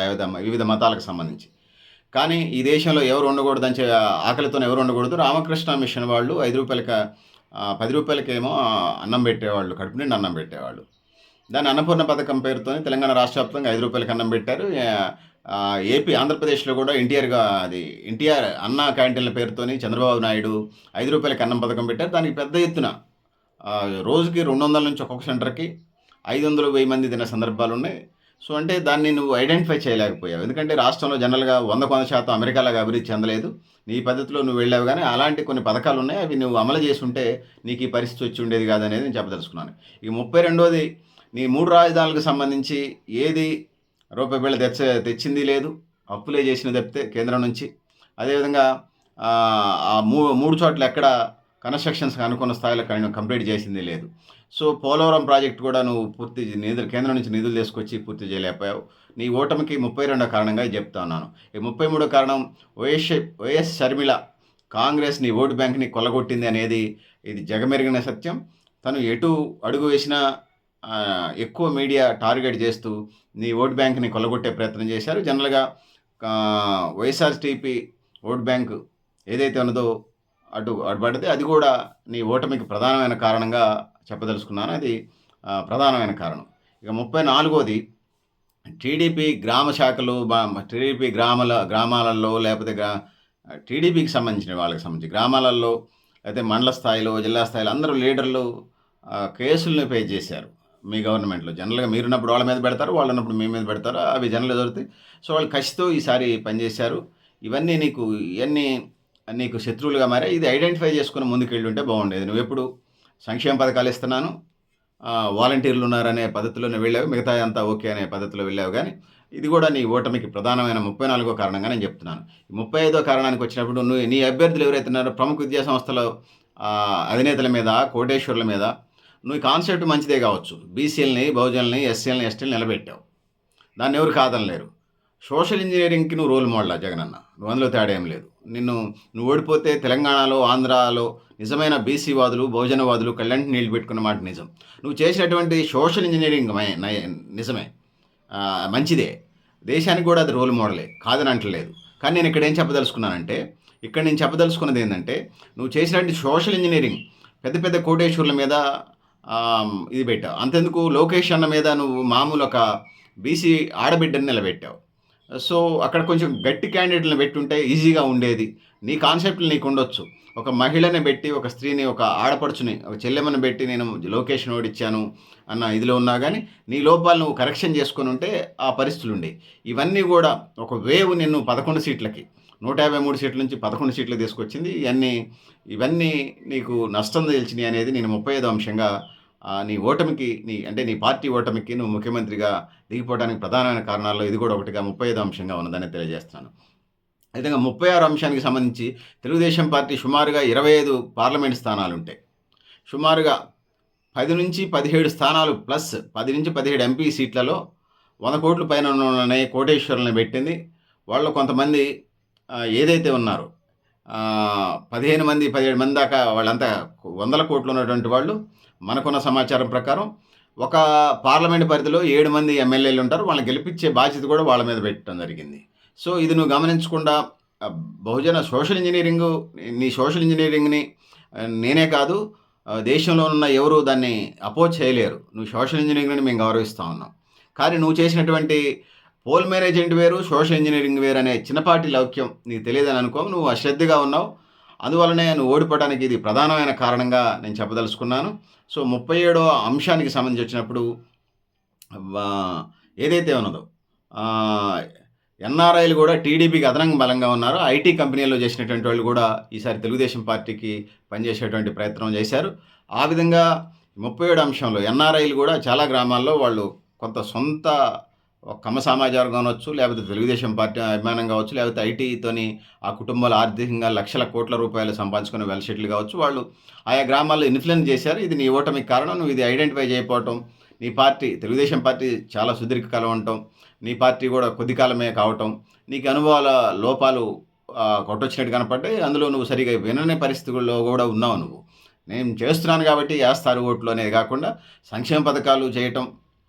వివిధ మతాలకు సంబంధించి. కానీ ఈ దేశంలో ఎవరు ఉండకూడదని ఆకలితోని ఎవరు ఉండకూడదు. రామకృష్ణ మిషన్ వాళ్ళు రూ. 10 అన్నం పెట్టేవాళ్ళు. కడుపు నిండా అన్నం పెట్టేవాళ్ళు. దాన్ని అన్నపూర్ణ పథకం పేరుతోని తెలంగాణ రాష్ట్ర వ్యాప్తంగా రూ. 5కి అన్నం పెట్టారు. ఆంధ్రప్రదేశ్లో కూడా ఎన్టీఆర్ అన్న క్యాంటీన్ల పేరుతోని చంద్రబాబు నాయుడు రూ. 5కి అన్నం పథకం పెట్టారు. దానికి పెద్ద ఎత్తున రోజుకి 200 నుంచి ఒక్కొక్క సెంటర్‌కి 500, 1000 మంది తినే సందర్భాలున్నాయి. సో, అంటే దాన్ని నువ్వు ఐడెంటిఫై చేయలేకపోయావు. ఎందుకంటే రాష్ట్రంలో జనరల్‌గా 100% అమెరికాలాగా అభివృద్ధి చెందలేదు. నీ పద్ధతిలో నువ్వు వెళ్ళావు గానీ, అలాంటి కొన్ని పథకాలున్నాయి. అవి నువ్వు అమలు చేసుంటే నీకు ఈ పరిస్థితి వచ్చి ఉండేది కాదనేది నేను చెప్పదలుచుకున్నాను. ఇక 32వది, నీ 3 రాజధానులకు సంబంధించి ఏది రూపాయి బిళ్ళ తెచ్చింది లేదు. అప్పులే చేసినవి తప్పితే కేంద్రం నుంచి. అదేవిధంగా ఆ 3 చోట్ల ఎక్కడ కన్‌స్ట్రక్షన్స్ అనుకున్న స్థాయిలో కంప్లీట్ చేసింది లేదు. సో, పోలవరం ప్రాజెక్ట్ కూడా నువ్వు పూర్తి కేంద్రం నుంచి నిధులు తీసుకొచ్చి పూర్తి చేయలేకపోయావు. నీ ఓటమికి 32వ కారణంగా ఇది చెప్తా ఉన్నాను. ఈ 33వ కారణం వైఎస్ షర్మిల కాంగ్రెస్ నీ ఓటు బ్యాంక్‌ని కొల్లగొట్టింది అనేది ఇది జగమెరిగిన సత్యం. తను ఎటు అడుగు వేసినా ఎక్కువ మీడియా టార్గెట్ చేస్తూ నీ ఓటు బ్యాంక్‌ని కొల్లగొట్టే ప్రయత్నం చేశారు. జనరల్‌గా వైఎస్ఆర్‌సీపీ ఓటు బ్యాంకు ఏదైతే ఉన్నదో అటు పడితే అది కూడా నీ ఓటమికి ప్రధానమైన కారణంగా చెప్పదలుచుకున్నాను. అది ప్రధానమైన కారణం. ఇక 34వది, టీడీపీ గ్రామ శాఖలు టీడీపీ గ్రామాలలో లేకపోతే టీడీపీకి సంబంధించిన వాళ్ళకి సంబంధించి గ్రామాలలో లేకపోతే మండల స్థాయిలో, జిల్లా స్థాయిలో అందరూ లీడర్లు కేసులను ఫేస్ చేశారు మీ గవర్నమెంట్‌లో. జనరల్‌గా మీరున్నప్పుడు వాళ్ళ మీద పెడతారు, వాళ్ళున్నప్పుడు మీ మీద పెడతారు. అవి జనరల్‌గా జరుగుతాయి. సో, వాళ్ళు కసితో ఈసారి పనిచేశారు. ఇవన్నీ నీకు శత్రువులుగా మారాయి. ఇది ఐడెంటిఫై చేసుకొని ముందుకెళ్ళుంటే బాగుండేది. నువ్వెప్పుడు సంక్షేమ పథకాలు ఇస్తున్నాను, వాలంటీర్లు ఉన్నారనే పద్ధతిలోనే వెళ్ళావు. మిగతా అంతా ఓకే అనే పద్ధతిలో వెళ్ళావు. కానీ ఇది కూడా నీ ఓటమికి ప్రధానమైన 34వ కారణంగా నేను చెప్తున్నాను. 35వ కారణానికి వచ్చినప్పుడు నీ అభ్యర్థులు ఎవరైతే ఉన్నారో ప్రముఖ విద్యా సంస్థల అధినేతల మీద, కోటేశ్వర్ల మీద నువ్వు ఈ కాన్సెప్ట్ మంచిదే కావచ్చు. బీసీలని, బహుజనులని, ఎస్సీలని, ఎస్టీలని నిలబెట్టావు. దాన్ని ఎవరు కాదనలేరు. సోషల్ ఇంజనీరింగ్‌కి నువ్వు రోల్ మోడలా జగనన్న. నువ్వు అందులో తేడా ఏం లేదు. నువ్వు ఓడిపోతే తెలంగాణలో, ఆంధ్రాలో నిజమైన బీసీవాదులు, బహుజనవాదులు కళ్ళంటి నీళ్లు పెట్టుకున్న మాట నిజం. నువ్వు చేసినటువంటి సోషల్ ఇంజనీరింగ్ నిజమే, మంచిదే. దేశానికి కూడా అది రోల్ మోడలే, కాదని అంటలేదు. కానీ నేను ఇక్కడ ఏం చెప్పదలుచుకున్నానంటే, నేను చెప్పదలుచుకున్నది ఏంటంటే, నువ్వు చేసినటువంటి సోషల్ ఇంజనీరింగ్ పెద్ద పెద్ద కోటేశ్వర్ల మీద ఇది పెట్టావు. అంతెందుకు లోకేష్ అన్న మీద నువ్వు మామూలు ఒక బీసీ ఆడబిడ్డని నిలబెట్టావు. సో, అక్కడ కొంచెం గట్టి క్యాండిడేట్‌లను పెట్టుంటే ఈజీగా ఉండేది. నీ కాన్సెప్ట్‌లు నీకు ఉండొచ్చు. ఒక మహిళని పెట్టి, ఒక స్త్రీని, ఒక ఆడపడుచుని, ఒక చెల్లెమ్మని పెట్టి నేను లోకేష్‌ని ఓడించాను అన్న ఇదిలో ఉన్నా కానీ, నీ లోపాలు నువ్వు కరెక్షన్ చేసుకొని ఉంటే ఆ పరిస్థితులు ఉండేవి. ఇవన్నీ కూడా ఒక వేవ్ నిన్ను 11 సీట్లకి, 153 సీట్ల నుంచి 11 సీట్లకు తీసుకొచ్చింది. ఇవన్నీ నీకు నష్టం తెలిసినాయి అనేది నేను 35వ అంశంగా నీ ఓటమికి, నీ పార్టీ ఓటమికి నువ్వు ముఖ్యమంత్రిగా దిగిపోవడానికి ప్రధానమైన కారణాల్లో ఇది కూడా ఒకటిగా 35వ అంశంగా ఉన్నదని తెలియజేస్తున్నాను. అదేవిధంగా 36 అంశానికి సంబంధించి తెలుగుదేశం పార్టీ సుమారుగా 25 పార్లమెంట్ స్థానాలుంటాయి. సుమారుగా 10 నుంచి 17 స్థానాలు ప్లస్ 10 నుంచి 17 ఎంపీ సీట్లలో 100 కోట్ల పైన ఉన్న కోటేశ్వరులను పెట్టింది. వాళ్ళు కొంతమంది ఏదైతే ఉన్నారో 15 మంది, 17 మంది దాకా వాళ్ళంతా 100 కోట్లు ఉన్నటువంటి వాళ్ళు. మనకున్న సమాచారం ప్రకారం ఒక పార్లమెంట్ పరిధిలో 7 మంది ఎమ్మెల్యేలు ఉంటారు. వాళ్ళని గెలిపించే బాధ్యత కూడా వాళ్ళ మీద పెట్టడం జరిగింది. సో, ఇది నువ్వు గమనించకుండా బహుజన నీ సోషల్ ఇంజనీరింగ్‌ని నేనే కాదు, దేశంలో ఉన్న ఎవరు దాన్ని అపోజ్ చేయలేరు. నువ్వు సోషల్ ఇంజనీరింగ్‌ని మేము గౌరవిస్తా ఉన్నాం. కానీ నువ్వు చేసినటువంటి పోల్ మేనేజ్మెంట్ వేరు, సోషల్ ఇంజనీరింగ్ వేరు అనే చిన్నపాటి లౌక్యం నీకు తెలియదని అనుకో. నువ్వు అశ్రద్ధగా ఉన్నావు. అందువలనే నువ్వు ఓడిపోవడానికి ఇది ప్రధానమైన కారణంగా నేను చెప్పదలుచుకున్నాను. సో 37వ అంశానికి సంబంధించి వచ్చినప్పుడు ఏదైతే ఉన్నదో ఎన్ఆర్ఐలు కూడా టీడీపీకి అదనంగా బలంగా ఉన్నారు. ఐటీ కంపెనీల్లో చేసినటువంటి వాళ్ళు కూడా ఈసారి తెలుగుదేశం పార్టీకి పనిచేసేటువంటి ప్రయత్నం చేశారు. ఆ విధంగా 37 అంశంలో ఎన్ఆర్ఐలు కూడా చాలా గ్రామాల్లో వాళ్ళు కొంత సొంత కమ్మ సమాజ వర్గం అనొచ్చు, లేకపోతే తెలుగుదేశం పార్టీ అభిమానం కావచ్చు, లేకపోతే ఐటీతోని ఆ కుటుంబాలు ఆర్థికంగా లక్షల కోట్ల రూపాయలు సంపాదించుకునే వెల్ సెటిల్ కావచ్చు, వాళ్ళు ఆయా గ్రామాల్లో ఇన్ఫ్లుయెన్స్ చేశారు. ఇది నీ ఓటమికి కారణం. నువ్వు ఇది ఐడెంటిఫై చేయకపోవటం, నీ పార్టీ తెలుగుదేశం పార్టీ చాలా సుదీర్ఘకాలం ఉండటం, నీ పార్టీ కూడా కొద్ది కాలమే కావటం, నీకు అనుభవాల లోపాలు కొట్టొచ్చినట్టు కనపడ్డాయి. అందులో నువ్వు సరిగా వినని పరిస్థితుల్లో కూడా ఉన్నావు నువ్వు. నేను చేస్తున్నాను కాబట్టి వేస్తారు ఓట్లు అనేది కాకుండా సంక్షేమ పథకాలు చేయటం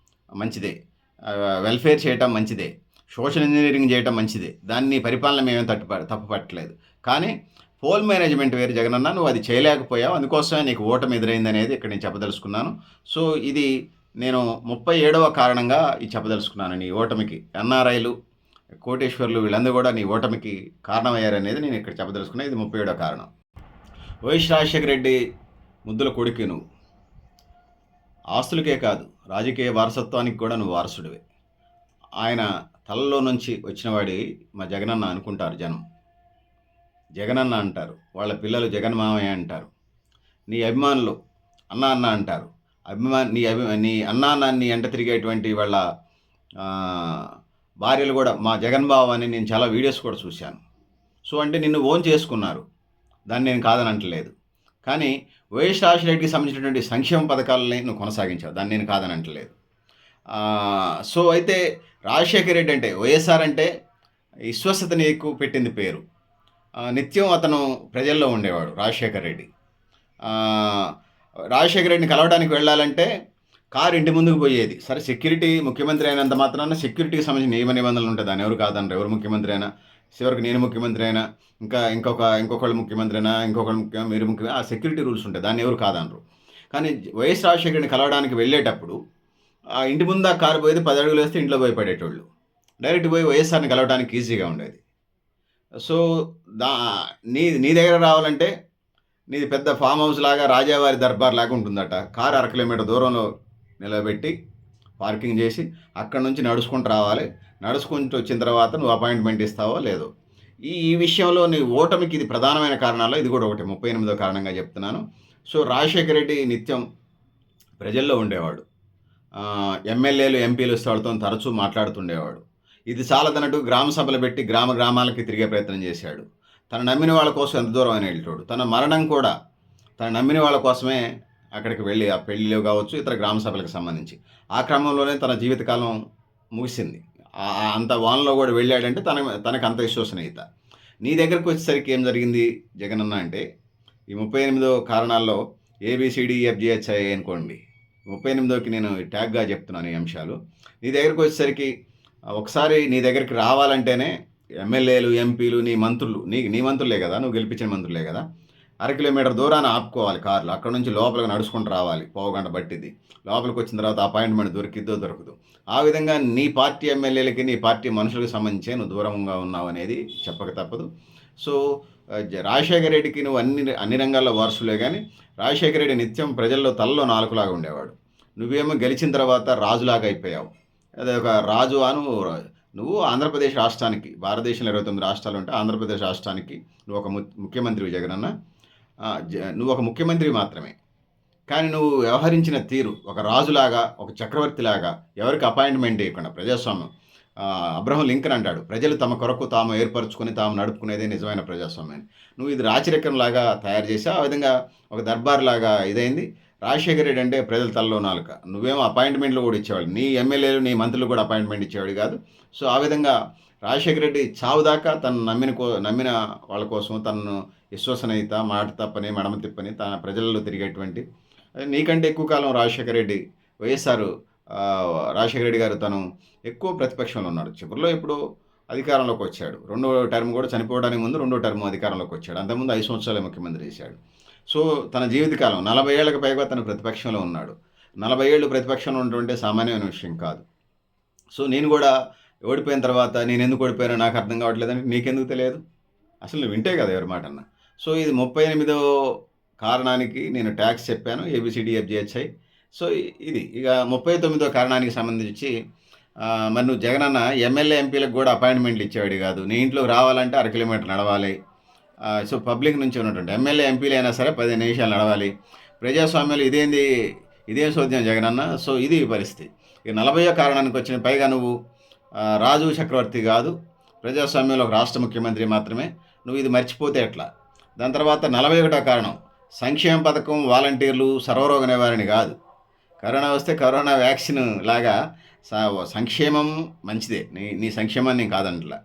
మంచిదే, వెల్ఫేర్ చేయటం మంచిదే, సోషల్ ఇంజనీరింగ్ చేయటం మంచిదే. దాన్ని పరిపాలన మేమేం తప్పు పట్టలేదు. కానీ పోల్ మేనేజ్మెంట్ వేరు జగనన్న, నువ్వు అది చేయలేకపోయావు. అందుకోసమే నీకు ఓటమి ఎదురైంది అనేది ఇక్కడ నేను చెప్పదలుచుకున్నాను. సో ఇది నేను 37వ కారణంగా ఇది చెప్పదలుచుకున్నాను నీ ఓటమికి. ఎన్ఆర్ఐలు, కోటేశ్వర్లు వీళ్ళందరూ కూడా నీ ఓటమికి కారణమయ్యారనేది నేను ఇక్కడ చెప్పదలుచుకున్నాను. ఇది 37వ కారణం. వైఎస్ రాజశేఖర రెడ్డి ముద్దుల కొడుకు నువ్వు. ఆస్తులకే కాదు, రాజకీయ వారసత్వానికి కూడా నువ్వు వారసుడివే. ఆయన తలలో నుంచి వచ్చినవాడి మా జగనన్న అనుకుంటారు జనం. జగనన్న అంటారు, వాళ్ళ పిల్లలు జగన్ మామయ్య అంటారు. నీ అభిమానులు అన్న అన్న అంటారు. నీ అన్న నీ ఎంట తిరిగేటువంటి వాళ్ళ భార్యలు కూడా మా జగన్ బావ అని నేను చాలా వీడియోస్ కూడా చూశాను. సో అంటే నిన్ను ఓన్ చేసుకున్నారు, దాన్ని నేను కాదని అంటలేదు. కానీ వైఎస్ రాజశేఖర సంబంధించినటువంటి సంక్షేమ పథకాలని నువ్వు కొనసాగించావు, దాన్ని నేను కాదని అంటలేదు. సో అయితే రాజశేఖర రెడ్డి అంటే, వైఎస్ఆర్ అంటే విశ్వసతని ఎక్కువ పెట్టింది పేరు. నిత్యం అతను ప్రజల్లో ఉండేవాడు రాజశేఖర రెడ్డి. రాజశేఖర రెడ్డిని కలవడానికి వెళ్ళాలంటే కారు ఇంటి ముందుకు పోయేది. సరే ముఖ్యమంత్రి అయినంత మాత్రాన సెక్యూరిటీకి సంబంధించిన నియమ నిబంధనలు ఉంటాయి, దాన్ని ఎవరు కాదనరు. ఎవరు ముఖ్యమంత్రి అయినా, చివరికి నేను ముఖ్యమంత్రి అయినా, ఇంకొకళ్ళు ముఖ్యమంత్రి అయినా, మీరు ముఖ్యమంత్రి, ఆ సెక్యూరిటీ రూల్స్ ఉంటాయి, దాన్ని ఎవరు కాదనరు. కానీ వైఎస్ రాజశేఖర్ని కలవడానికి వెళ్ళేటప్పుడు ఆ ఇంటి ముందు ఆ కారు పోయేది, 10 అడుగులు వేస్తే ఇంట్లో భయపడేటోళ్ళు. డైరెక్ట్ పోయి వైఎస్ఆర్ని కలవడానికి ఈజీగా ఉండేది. సో నీ దగ్గర రావాలంటే నీది పెద్ద ఫామ్ హౌస్ లాగా, రాజావారి దర్బార్ లాగా ఉంటుందట. కారు 1 కిలోమీటర్ దూరంలో నిలబెట్టి పార్కింగ్ చేసి అక్కడి నుంచి నడుచుకుంటూ రావాలి. నడుచుకుంటూ వచ్చిన తర్వాత నువ్వు అపాయింట్మెంట్ ఇస్తావో లేదో. ఈ విషయంలో నీ ఓటమికి ఇది ప్రధానమైన కారణాల్లో ఇది కూడా ఒకటి, 38వ కారణంగా చెప్తున్నాను. సో రాజశేఖర రెడ్డి నిత్యం ప్రజల్లో ఉండేవాడు. ఎమ్మెల్యేలు, ఎంపీలు వాళ్ళతో తరచూ మాట్లాడుతుండేవాడు. ఇది చాలదన్నట్టు గ్రామ సభలు పెట్టి గ్రామాలకి తిరిగే ప్రయత్నం చేశాడు. తను నమ్మిన వాళ్ళ కోసం ఎంత దూరం అయినా వెళ్తాడు. తన మరణం కూడా తను నమ్మిన వాళ్ళ కోసమే అక్కడికి వెళ్ళి, ఆ పెళ్ళిలో కావచ్చు, ఇతర గ్రామ సభలకు సంబంధించి ఆ క్రమంలోనే తన జీవితకాలం ముగిసింది. అంత వానలో కూడా వెళ్ళాడంటే తనకు అంత విశ్వసనీయత. నీ దగ్గరకు వచ్చేసరికి ఏం జరిగింది జగనన్న అంటే, ఈ 38వ కారణాల్లో ABCDEFGHI అనుకోండి, 38కి నేను ట్యాగ్గా చెప్తున్నాను ఈ అంశాలు. నీ దగ్గరకు వచ్చేసరికి ఒకసారి నీ దగ్గరికి రావాలంటేనే ఎమ్మెల్యేలు, ఎంపీలు, నీ మంత్రులే కదా, నువ్వు గెలిపించిన మంత్రులే కదా, 1 కిలోమీటర్ దూరాన్ని ఆపుకోవాలి కార్లు. అక్కడ నుంచి లోపలికి నడుచుకుంటూ రావాలి, 1/2 గంట పట్టింది. లోపలికి వచ్చిన తర్వాత అపాయింట్మెంట్ దొరకదు. ఆ విధంగా నీ పార్టీ ఎమ్మెల్యేలకి, నీ పార్టీ మనుషులకు సంబంధించే నువ్వు దూరంగా ఉన్నావు అనేది చెప్పక తప్పదు. సో రాజశేఖర రెడ్డికి నువ్వు అన్ని రంగాల్లో వారసులే, కానీ రాజశేఖర రెడ్డి నిత్యం ప్రజల్లో తలలో నాలుకలాగా ఉండేవాడు. నువ్వేమో గెలిచిన తర్వాత రాజులాగా అయిపోయావు. అదే ఒక రాజు నువ్వు ఆంధ్రప్రదేశ్ రాష్ట్రానికి, భారతదేశంలో 29 రాష్ట్రాలు ఉంటే ఆంధ్రప్రదేశ్ రాష్ట్రానికి నువ్వు ఒక ముఖ్యమంత్రివి జగనన్న. నువ్వు ఒక ముఖ్యమంత్రి మాత్రమే, కానీ నువ్వు వ్యవహరించిన తీరు ఒక రాజులాగా, ఒక చక్రవర్తిలాగా, ఎవరికి అపాయింట్మెంట్ ఇవ్వకుండా ప్రజాస్వామ్యం. అబ్రహం లింకన్ అంటాడు, ప్రజలు తమ కొరకు తాము ఏర్పరచుకొని తాము నడుపుకునేదే నిజమైన ప్రజాస్వామ్యాన్ని. నువ్వు ఇది రాచరికంలాగా తయారు చేసావు. ఆ విధంగా ఒక దర్బార్ లాగా ఇదైంది. రాజశేఖర రెడ్డి అంటే ప్రజల తలలో నాలుక. నువ్వేమో అపాయింట్మెంట్లు కూడా ఇచ్చేవాళ్ళు, నీ ఎమ్మెల్యేలు, నీ మంత్రులు కూడా అపాయింట్మెంట్ ఇచ్చేవాడు కాదు. సో ఆ విధంగా రాజశేఖర రెడ్డి చావు దాకా తను నమ్మిన వాళ్ళ కోసం తనను విశ్వసనీయత, మాట తప్పని, మడమ తిప్పని, తన ప్రజల్లో తిరిగేటువంటి, నీకంటే ఎక్కువ కాలం రాజశేఖర రెడ్డి, రాజశేఖర రెడ్డి గారు తను ఎక్కువ ప్రతిపక్షంలో ఉన్నాడు. చివరిలో ఇప్పుడు అధికారంలోకి వచ్చాడు. 2వ టర్మ్ కూడా చనిపోవడానికి ముందు 2వ టర్మ్ అధికారంలోకి వచ్చాడు. అంతకుముందు 5 సంవత్సరాలే ముఖ్యమంత్రి చేశాడు. సో తన జీవితకాలం 40 ఏళ్లకు పైగా తను ప్రతిపక్షంలో ఉన్నాడు. 40 ఏళ్ళు ప్రతిపక్షంలో ఉన్నటువంటి సామాన్యమైన విషయం కాదు. సో నేను కూడా ఓడిపోయిన తర్వాత నేను ఎందుకు ఓడిపోయానో నాకు అర్థం కావట్లేదని నీకెందుకు తెలియదు? అసలు నువ్వు వింటే కదా ఎవరి మాట అన్నా. సో ఇది 38వ కారణానికి నేను ట్యాక్స్ చెప్పాను ఏబిసిడిఎఫ్జిహెచ్ఐ. సో ఇది ఇక 39వ కారణానికి సంబంధించి మరి నువ్వు జగనన్న ఎమ్మెల్యే ఎంపీలకు కూడా అపాయింట్మెంట్లు ఇచ్చేవాడు కాదు. నీ ఇంట్లోకి రావాలంటే 1/2 కిలోమీటర్ నడవాలి. సో పబ్లిక్ నుంచి ఉన్నటువంటి ఎమ్మెల్యే ఎంపీలు అయినా సరే 15 నిమిషాలు నడవాలి. ప్రజాస్వామ్యంలో ఇదేం సోద్యం జగనన్న. సో ఇది పరిస్థితి. ఇక 40వ కారణానికి వచ్చిన పైగా నువ్వు రాజు చక్రవర్తి కాదు, ప్రజాస్వామ్యంలో ఒక రాష్ట్ర ముఖ్యమంత్రి మాత్రమే. నువ్వు ఇది మర్చిపోతే ఎట్లా? దాని తర్వాత 41వ కారణం సంక్షేమ పథకం, వాలంటీర్లు, సర్వరోగ నివారణ కాదు. కరోనా వస్తే కరోనా వ్యాక్సిన్ లాగా సంక్షేమం మంచిదే, నీ సంక్షేమాన్ని నేను కాదంటలా.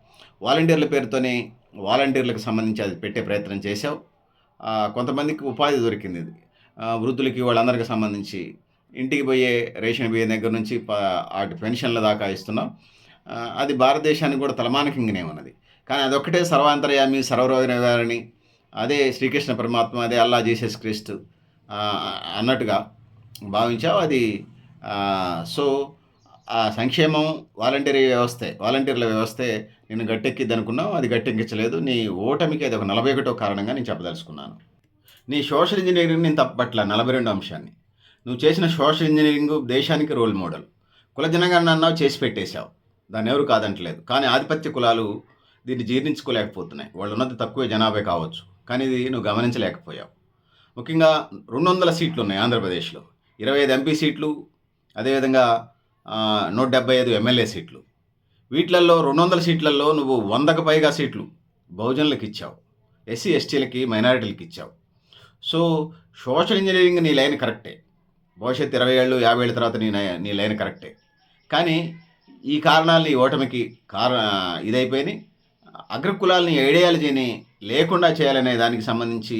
వాలంటీర్ల పేరుతోనే వాలంటీర్లకు సంబంధించి అది పెట్టే ప్రయత్నం చేశావు. కొంతమందికి ఉపాధి దొరికింది. వృద్ధులకి వాళ్ళందరికీ సంబంధించి ఇంటికి పోయే రేషన్ బియ్యం దగ్గర నుంచి అటు పెన్షన్ల దాకా ఇస్తున్నాం. అది భారతదేశానికి కూడా తలమానికంగానే ఉన్నది. కానీ అదొక్కటే సర్వాంతర్యామి, సర్వరోగ నివారణి, అదే శ్రీకృష్ణ పరమాత్మ, అదే అల్లా జీసస్ క్రీస్తు అన్నట్టుగా భావించావు. అది సో ఆ సంక్షేమం వాలంటీర్ల వ్యవస్థే నేను గట్టెక్కిద్ది అనుకున్నావు. అది గట్టెక్కించలేదు. నీ ఓటమికి అది ఒక 41వ కారణంగా నేను చెప్పదలుచుకున్నాను. నీ సోషల్ ఇంజనీరింగ్ నేను తప్పట్ల 42 అంశాన్ని. నువ్వు చేసిన సోషల్ ఇంజనీరింగ్ దేశానికి రోల్ మోడల్. కుల జనగణన అన్నావు, చేసి పెట్టేశావు. దాన్ని ఎవరు కాదంటలేదు. కానీ ఆధిపత్య కులాలు దీన్ని జీర్ణించుకోలేకపోతున్నాయి. వాళ్ళు ఉన్నది తక్కువే జనాభా కావచ్చు, కానీ ఇది నువ్వు గమనించలేకపోయావు. ముఖ్యంగా 200 సీట్లు ఉన్నాయి ఆంధ్రప్రదేశ్లో, 25 ఎంపీ సీట్లు, అదేవిధంగా 175 ఎమ్మెల్యే సీట్లు. వీటిలలో 200 సీట్లలో నువ్వు 100కు పైగా సీట్లు బహుజనులకు ఇచ్చావు, ఎస్సీ ఎస్టీలకి, మైనారిటీలకు ఇచ్చావు. సో సోషల్ ఇంజనీరింగ్ నీ లైన్ కరెక్టే. భవిష్యత్తు 20 ఏళ్ళు 50 ఏళ్ళ తర్వాత నీ లైన్ కరెక్టే. కానీ ఈ కారణాలు ఈ ఓటమికి ఇదైపోయినాయి. అగ్రకులాలని ఐడియాలజీని లేకుండా చేయాలనే దానికి సంబంధించి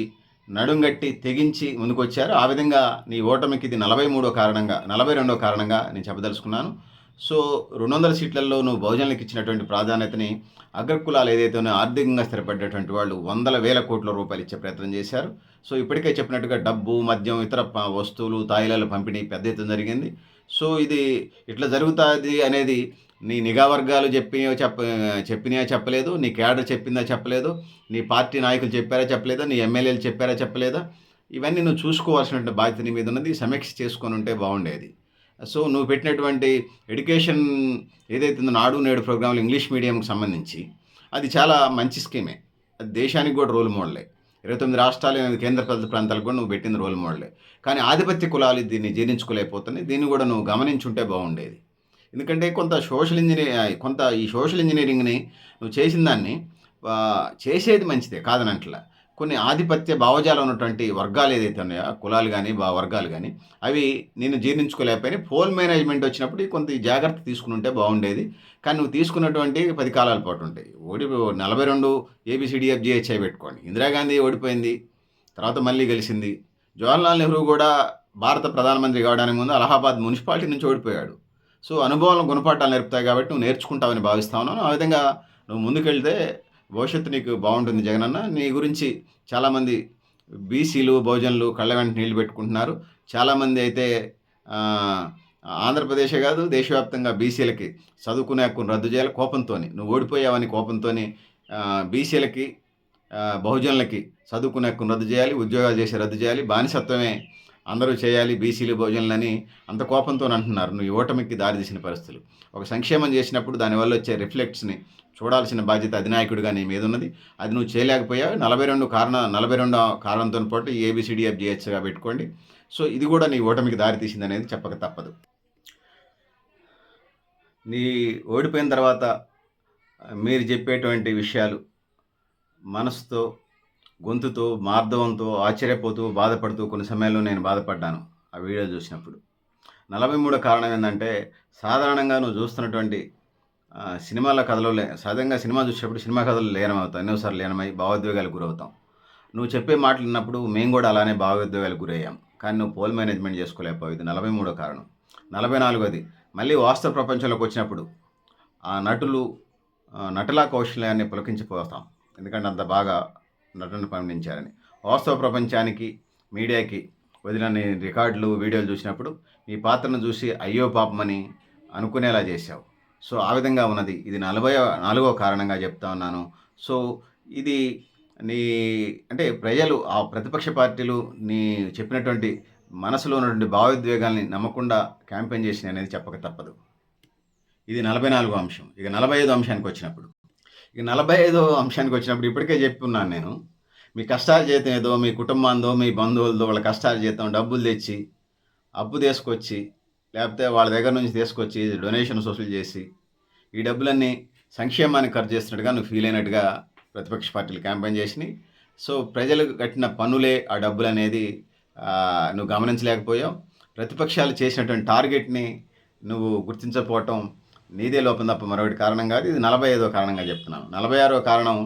నడుంగట్టి తెగించి ముందుకొచ్చారు. ఆ విధంగా నీ ఓటమికి ఇది 42వ కారణంగా నేను చెప్పదలుచుకున్నాను. సో 200 సీట్లలో నువ్వు బహుజనులకు ఇచ్చినటువంటి ప్రాధాన్యతని అగ్రకులాలు ఏదైతే ఆర్థికంగా స్థిరపడ్డటువంటి వాళ్ళు 100,000 కోట్ల రూపాయలు ఇచ్చే ప్రయత్నం చేశారు. సో ఇప్పటికే చెప్పినట్టుగా డబ్బు, మద్యం, ఇతర వస్తువులు, తాయిలాల పంపిణీ పెద్ద ఎత్తున జరిగింది. సో ఇది ఇట్లా జరుగుతుంది అనేది నీ నిఘా వర్గాలు చెప్పినా చెప్పలేదు, నీ క్యాడర్ చెప్పిందా చెప్పలేదు, నీ పార్టీ నాయకులు చెప్పారా చెప్పలేదా, నీ ఎమ్మెల్యేలు చెప్పారా చెప్పలేదా, ఇవన్నీ నువ్వు చూసుకోవాల్సినటువంటి బాధ్యత నీ మీద ఉన్నది. సమీక్ష చేసుకొని ఉంటే బాగుండేది. సో నువ్వు పెట్టినటువంటి ఎడ్యుకేషన్ ఏదైతే ఉందో నాడు నేడు ప్రోగ్రాంలు ఇంగ్లీష్ మీడియంకి సంబంధించి అది చాలా మంచి స్కీమే. అది దేశానికి కూడా రోల్ మోడలే. 29 రాష్ట్రాలు, 8 కేంద్రపాలిత ప్రాంతాలకు కూడా నువ్వు పెట్టింది రోల్ మోడలే. కానీ ఆధిపత్య కులాలు దీన్ని జీర్ణించుకోలేకపోతున్నాయి. దీన్ని కూడా నువ్వు గమనించుంటే బాగుండేది. ఎందుకంటే ఈ సోషల్ ఇంజనీరింగ్ని నువ్వు చేసిన దాన్ని చేసేది మంచిదే కాదనట్లా. కొన్ని ఆధిపత్య భావజాలం ఉన్నటువంటి వర్గాలు ఏదైతే ఉన్నాయో, కులాలు కానీ వర్గాలు కానీ, అవి నేను జీర్ణించుకోలేకపోయినా పోల్ మేనేజ్మెంట్ వచ్చినప్పుడు కొంత జాగ్రత్త తీసుకుని ఉంటే బాగుండేది. కానీ నువ్వు తీసుకున్నటువంటి 10 కాలాల పాటు ఉంటాయి. 42 ఏబిసిడిఎఫ్జిహెచ్ఐ పెట్టుకోండి. ఇందిరాగాంధీ ఓడిపోయింది, తర్వాత మళ్ళీ గెలిచింది. జవహర్లాల్ నెహ్రూ కూడా భారత ప్రధానమంత్రి కావడానికి ముందు అలహాబాద్ మున్సిపాలిటీ నుంచి ఓడిపోయాడు. సో అనుభవం గుణపాఠాలు నేర్పుతాయి కాబట్టి నువ్వు నేర్చుకుంటావని భావిస్తా ఉన్నాను. ఆ విధంగా నువ్వు ముందుకెళ్తే భవిష్యత్తు నీకు బాగుంటుంది జగనన్న. నీ గురించి చాలామంది బీసీలు, బహుజనులు కళ్ళ వెంట నీళ్లు పెట్టుకుంటున్నారు. చాలామంది అయితే ఆంధ్రప్రదేశే కాదు దేశవ్యాప్తంగా బీసీలకి చదువుకునే హక్కును రద్దు చేయాలి కోపంతో, నువ్వు ఓడిపోయావని కోపంతో బీసీలకి, బహుజనులకి చదువుకునే హక్కును రద్దు చేయాలి, ఉద్యోగాలు చేసి రద్దు చేయాలి, బానిసత్వమే అందరూ చేయాలి బీసీలు, బహుజనులని అంత కోపంతో అంటున్నారు. నువ్వు ఓటమికి దారితీసిన పరిస్థితులు. ఒక సంక్షేమం చేసినప్పుడు దానివల్ల వచ్చే రిఫ్లెక్ట్స్ని చూడాల్సిన బాధ్యత అధినాయకుడిగా నీ మీద ఉన్నది. అది నువ్వు చేయలేకపోయావు. 42వ కారణంతో పాటు ఏబిసిడిఎఫ్జిహెచ్గా పెట్టుకోండి. సో ఇది కూడా నీ ఓటమికి దారితీసింది అనేది చెప్పక తప్పదు. నీ ఓడిపోయిన తర్వాత మీరు చెప్పేటువంటి విషయాలు మనసుతో, గొంతుతో, మార్దవంతో, ఆశ్చర్యపోతూ, బాధపడుతూ కొన్ని సమయాల్లో నేను బాధపడ్డాను ఆ వీడియో చూసినప్పుడు. 43వ కారణం ఏంటంటే, సాధారణంగా నువ్వు చూస్తున్నటువంటి సినిమాల కథలో సహజంగా సినిమా చూసేటప్పుడు సినిమా కథలు లీనమవుతాం, ఎన్నోసార్లు లీనమై భావోద్వేగాలకు గురవుతాం. నువ్వు చెప్పే మాటలు విన్నప్పుడు మేము కూడా అలానే భావోద్వేగాలకు గురయ్యాం. కానీ నువ్వు పోల్ మేనేజ్మెంట్ చేసుకోలేకపోయావు. ఇది 43వ కారణం. 44వది, మళ్ళీ వాస్తవ ప్రపంచంలోకి వచ్చినప్పుడు ఆ నటుల కౌశల్యాన్ని పులకించిపోతాం. ఎందుకంటే అంత బాగా నటన పండించారని. వాస్తవ ప్రపంచానికి, మీడియాకి వదిలిన రికార్డులు, వీడియోలు చూసినప్పుడు నీ పాత్రను చూసి అయ్యో పాపమని అనుకునేలా చేశావు. సో ఆ విధంగా ఉన్నది. ఇది 44వ కారణంగా చెప్తా ఉన్నాను. సో ఇది నీ అంటే ప్రజలు ఆ ప్రతిపక్ష పార్టీలు నీ చెప్పినటువంటి మనసులో ఉన్నటువంటి భావోద్వేగాల్ని నమ్మకుండా క్యాంపెయిన్ చేసినాయనేది చెప్పక తప్పదు. ఇది 44వ అంశం. ఇక 45 అంశానికొచ్చినప్పుడు. ఇక 45వ అంశానికొచ్చినప్పుడు ఇప్పటికే చెప్పున్నాను నేను. మీ కష్టార్జితం ఏదో మీ కుటుంబానిదో, మీ బంధువులదో వాళ్ళ కష్టార్జితం డబ్బులు తెచ్చి, అప్పు తీసుకొచ్చి, లేపోతే వాళ్ళ దగ్గర నుంచి తీసుకొచ్చి డొనేషన్స్ వసూలు చేసి, ఈ డబ్బులన్నీ సంక్షేమానికి ఖర్చు చేస్తున్నట్టుగా నువ్వు ఫీల్ అయినట్టుగా ప్రతిపక్ష పార్టీలు క్యాంపెయిన్ చేసినాయి. సో, ప్రజలకు కట్టిన పన్నులే ఆ డబ్బులనేది నువ్వు గమనించలేకపోయావు. ప్రతిపక్షాలు చేసినటువంటి టార్గెట్‌ని నువ్వు గుర్తించకపోవటం నీదే లోపం తప్ప మరొకటి కారణం కాదు. ఇది 45వ కారణంగా చెప్తున్నాను. 46వ కారణం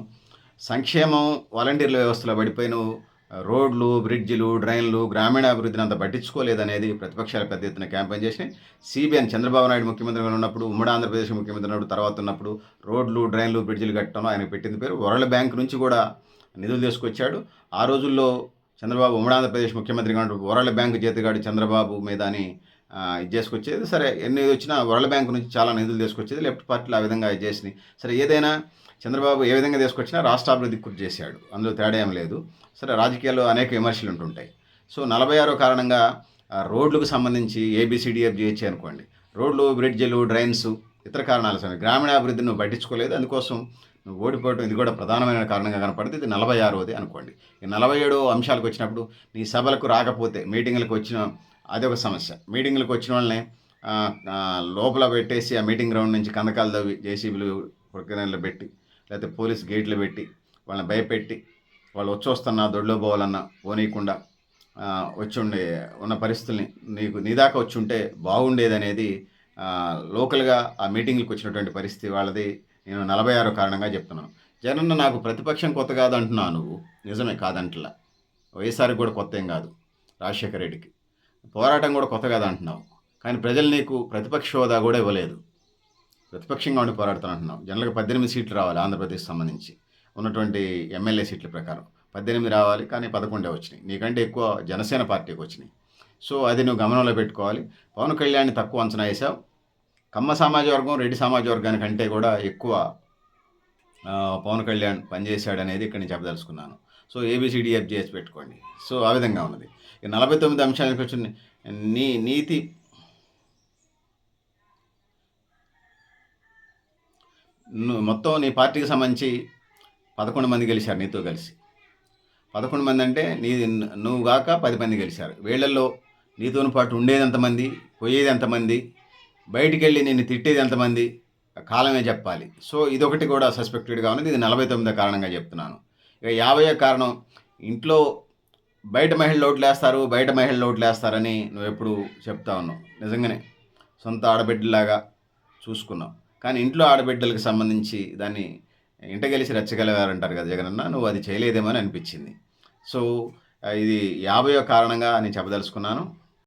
సంక్షేమం వాలంటీర్ల వ్యవస్థలో పడిపోయి నువ్వు రోడ్లు, బ్రిడ్జిలు, డ్రైన్లు, గ్రామీణాభివృద్ధిని అంత పట్టించుకోలేదనేది ప్రతిపక్షాలు పెద్ద ఎత్తున క్యాంపెయిన్ చేసినాయి. సిబిఎన్ చంద్రబాబు నాయుడు ముఖ్యమంత్రిగా ఉన్నప్పుడు, ఉమ్మడి ఆంధ్రప్రదేశ్ ముఖ్యమంత్రి ఉన్నప్పుడు, తర్వాత ఉన్నప్పుడు రోడ్లు, డ్రైన్లు, బ్రిడ్జిలు కట్టడంలో ఆయనకు పెట్టింది పేరు. వరల్డ్ బ్యాంక్ నుంచి కూడా నిధులు తీసుకొచ్చాడు. ఆ రోజుల్లో చంద్రబాబు ఉమ్మడి ఆంధ్రప్రదేశ్ ముఖ్యమంత్రిగా ఉన్నప్పుడు వరల్డ్ బ్యాంక్ చేతిగాడు చంద్రబాబు మీద అని ఇది చేసుకొచ్చేది. సరే ఎన్ని వచ్చినా వరల్డ్ బ్యాంక్ నుంచి చాలా నిధులు తీసుకొచ్చేది. లెఫ్ట్ పార్టీలు ఆ విధంగా ఇది చేసినాయి. సరే ఏదైనా చంద్రబాబు ఏ విధంగా తీసుకొచ్చినా రాష్ట్రాభివృద్ధికి కృషి చేశాడు. అందులో తేడా ఏం లేదు. సరే రాజకీయాల్లో అనేక విమర్శలు ఉంటుంటాయి. సో 46వ కారణంగా రోడ్లకు సంబంధించి ఏబిసిడిఎఫ్జిహెచ్ అనుకోండి. రోడ్లు, బ్రిడ్జిలు, డ్రైన్స్ ఇతర కారణాల సమయం గ్రామీణాభివృద్ధిని నువ్వు పట్టించుకోలేదు. అందుకోసం నువ్వు ఓడిపోవడం ఇది కూడా ప్రధానమైన కారణంగా కనపడుతుంది. ఇది 46వది అనుకోండి. ఈ 47 అంశాలకు వచ్చినప్పుడు నీ సభలకు రాకపోతే మీటింగులకు వచ్చిన అదొక సమస్య. మీటింగులకు వచ్చిన వాళ్ళని లోపల పెట్టేసి ఆ మీటింగ్ గ్రౌండ్ నుంచి కందకాలు తవ్వి జేసీబీలు ప్రొక్లైన్లు పెట్టి లేకపోతే పోలీస్ గేట్లు పెట్టి వాళ్ళని భయపెట్టి వాళ్ళు వచ్చొస్తున్నా దొడ్లో పోవాలన్నా పోనీయకుండా ఉన్న పరిస్థితుల్ని నీ దాకా వచ్చి ఉంటే బాగుండేదనేది లోకల్గా ఆ మీటింగ్లకు వచ్చినటువంటి పరిస్థితి వాళ్ళది. నేను 46 కారణంగా చెప్తున్నాను. జగనన్న నాకు ప్రతిపక్షం కొత్త కాదు అంటున్నావు నువ్వు. నిజమే కాదంటలా. వైఎస్ఆర్కి కూడా కొత్త ఏం కాదు. రాజశేఖర రెడ్డికి పోరాటం కూడా కొత్త కాదు అంటున్నావు. కానీ ప్రజలు నీకు ప్రతిపక్ష హోదా కూడా ఇవ్వలేదు. ప్రతిపక్షంగా ఉండి పోరాడుతాను అంటున్నావు. జనరల్గా 18 సీట్లు రావాలి ఆంధ్రప్రదేశ్ సంబంధించి ఉన్నటువంటి ఎమ్మెల్యే సీట్ల ప్రకారం 18 రావాలి. కానీ 11 వచ్చినాయి. నీకంటే ఎక్కువ జనసేన పార్టీకి వచ్చినాయి. సో అది నువ్వు గమనంలో పెట్టుకోవాలి. పవన్ కళ్యాణ్ని తక్కువ అంచనా వేసావు. కమ్మ సామాజిక వర్గం, రెడ్డి సామాజిక వర్గానికంటే కూడా ఎక్కువ పవన్ కళ్యాణ్ పనిచేశాడనేది ఇక్కడ నేను చెప్పదలుచుకున్నాను. సో ఏబిసిడిఎఫ్జిహెచ్ పెట్టుకోండి. సో ఆ విధంగా ఉన్నది. 49 అంశానికి వచ్చిన నీతి మొత్తం నీ పార్టీకి సంబంధించి 11 మంది గెలిచారు నీతో కలిసి. 11 మంది అంటే నువ్వు కాక 10 మంది గెలిచారు. వీళ్ళల్లో నీతో పాటు ఉండేది ఎంతమంది, పోయేది ఎంతమంది, బయటికి వెళ్ళి నిన్ను తిట్టేది ఎంతమంది కాలమే చెప్పాలి. సో ఇదొకటి కూడా సస్పెక్టెడ్గా ఉన్నది. ఇది 49వ కారణంగా చెప్తున్నాను. ఇక 50వ కారణం ఇంట్లో బయట మహిళలు ఓట్లు వేస్తారని నువ్వు ఎప్పుడు చెప్తా ఉన్నావు. నిజంగానే సొంత ఆడబిడ్డలాగా చూసుకున్నావు. కానీ ఇంట్లో ఆడబిడ్డలకు సంబంధించి దాన్ని ఇంట గెలిచి రెచ్చగలిగారంటారు కదా జగనన్న, నువ్వు అది చేయలేదేమో అని అనిపించింది. సో ఇది 50వ కారణంగా నేను చెప్పదలుచుకున్నాను.